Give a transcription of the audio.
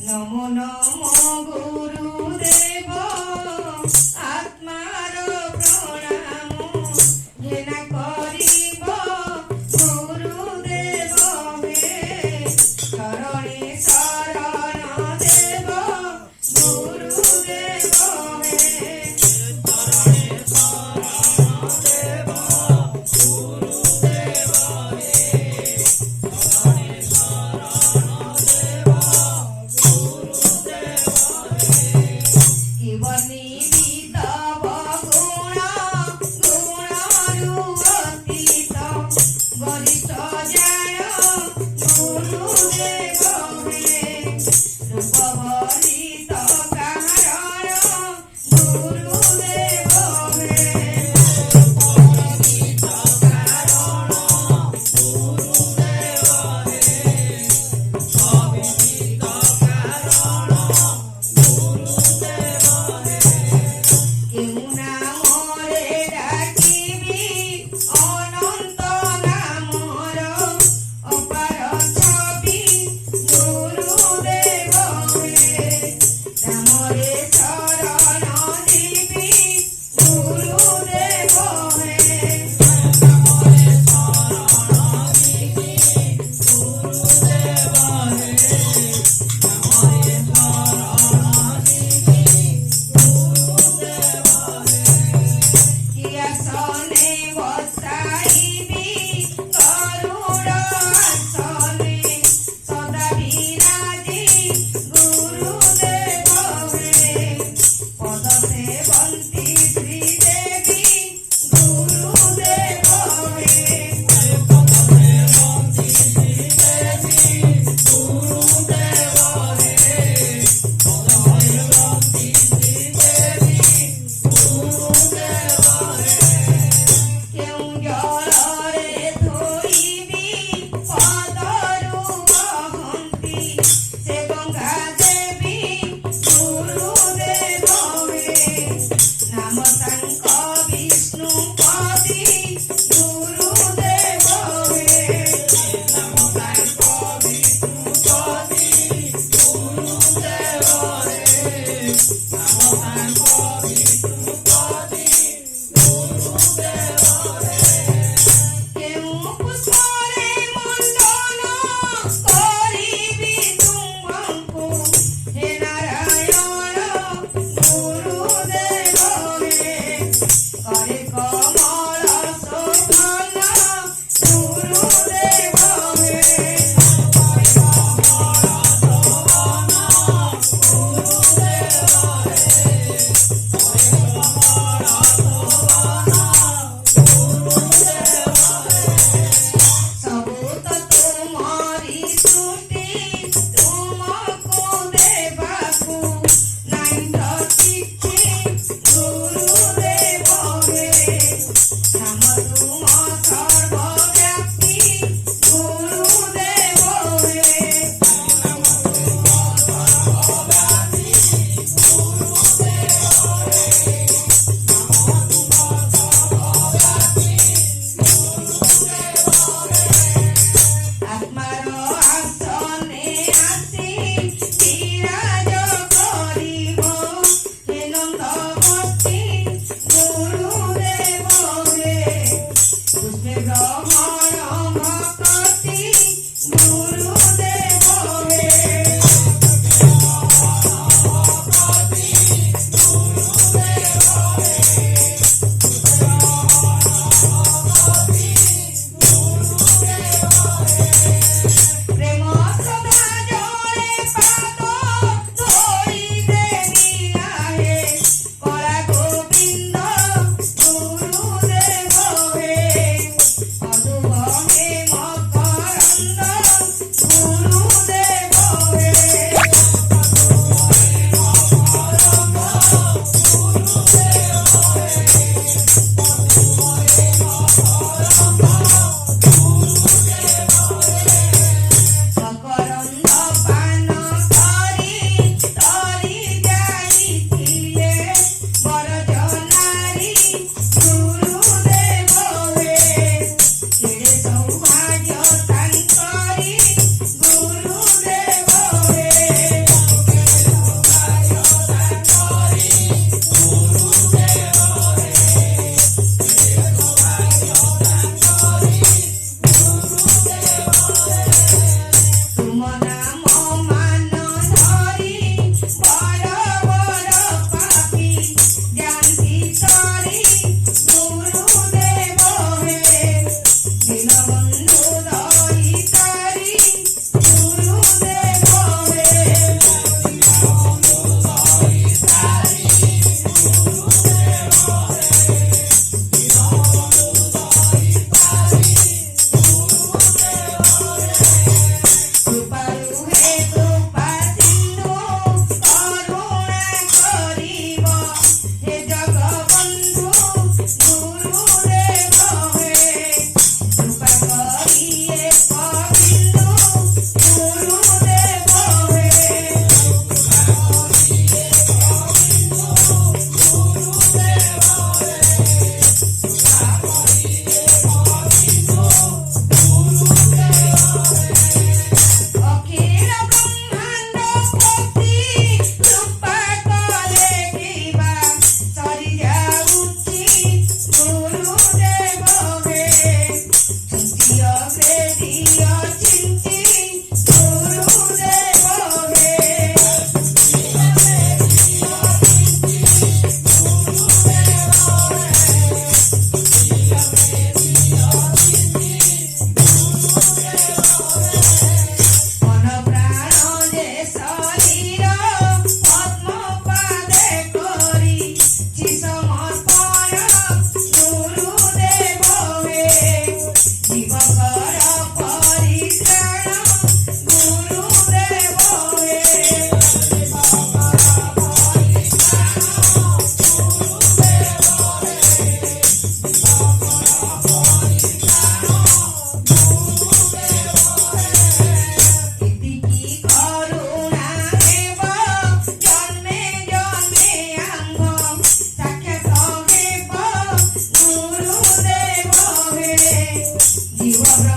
नमो नमो गुरुदेव आत्मार प्रणाम जेना करिब गुरुदेव हे शरणे शरण देव गुरुदेव हे शरणे शरण देव गुरुदेव हे शरणे शरण देव निविद गुण गुणरु अतीत गरिष्ठ ज्ञान गुरुदेव हे रूप भरित कारण गुरुदेव हे भरित कारण गुरुदेव हे भरित कारण केउ नामरे डाकिबी अनंत नामर अपार छवि गुरुदेव हे नामरे शरण देवी गुरुदेव हे नामरे शरण देवी गुरुदेव हे नामरे शरण देवी गुरुदेव आसने बसाइबी गरुड़ आसने सदा विराजी गुरुदेव हे पद सेवंती श्रीदेवी गुरुदेव हे पद सेवंती श्रीदेवी गुरुदेव જીવ